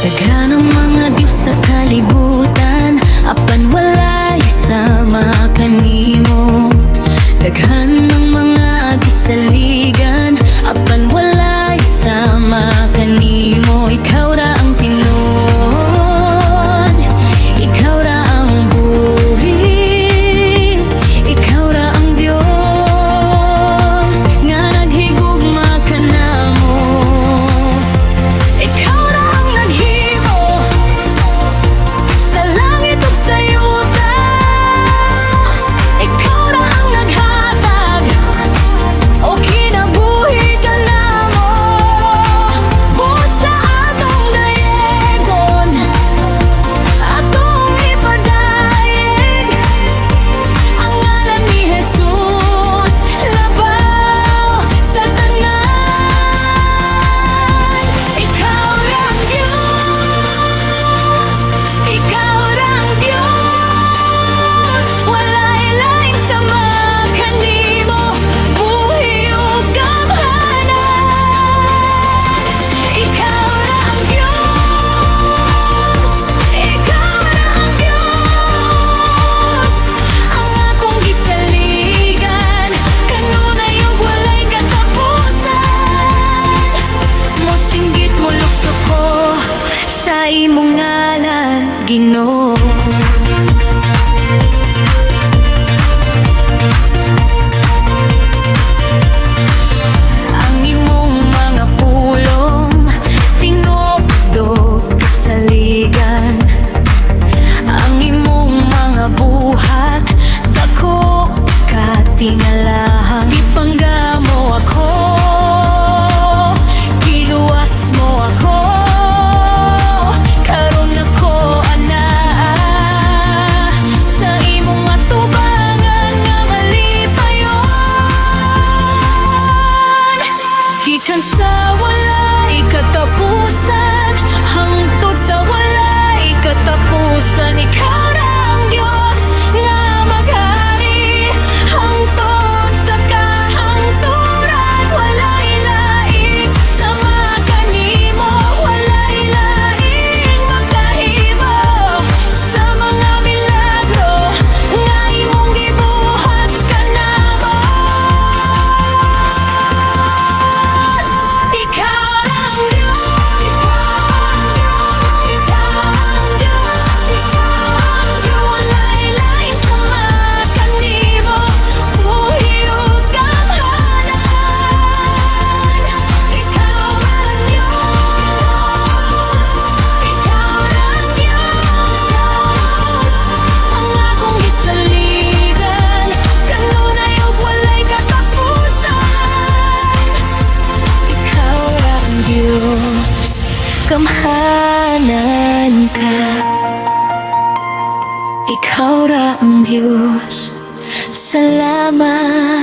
Daghan ang mga Diyos sa kalibutan, apan walay sama kanimo. Daghan ang mga gisaligan, apan walay sama kanimo. Ikaw ra ang tinuod, ikaw ra ang buhi, ikaw ra ang Diyos nga naghigugma kanamo. Ikaw ra ang naghimo sa langit ug sa yuta, ikaw ra ang naghatag o kinabuhi kanamo. Buos sa atong dayegon, atong ipadayeg ang ngalan ni Jesus, labaw sa tanan. Ikaw ra ang Diyos, ikaw ra ang Diyos, walay laing sama kanimo, buhi ug gamhanan. Ikaw ra ang Diyos, ikaw ra ang Diyos, ang akong gisaligan, kanunay ug walay katapusan. Mosinggit mo lukso ko sa imong ngalan, Ginoo. Ang imong mga pulong tinupdog kasaligan, ang imong mga buhat dako katingalahan. Gipangga mo ako, giluwas mo ako, karon ako anaa sa imong atubangan nga malipayon. Gikan sa walay katapusan, hangtod sa walay katapusan, ikaw ra ang Diyos nga maghari, hangtod sa kahangturan. Walay laing sama kanimo, walay laing makahimo sa mga milagro nga imong gibuhat kanamo. Ikaw ra ang Diyos, ikaw ang Diyos, walay laing sama kanimo, buhi ug gamhanan. Ikaw ra ang Diyos, ikaw ra ang Diyos, ang akong gisaligan, kanunay ug walay katapusan. Ikaw ra ang Diyos, gamhanan ka. Ikaw ra ang Diyos, salamat.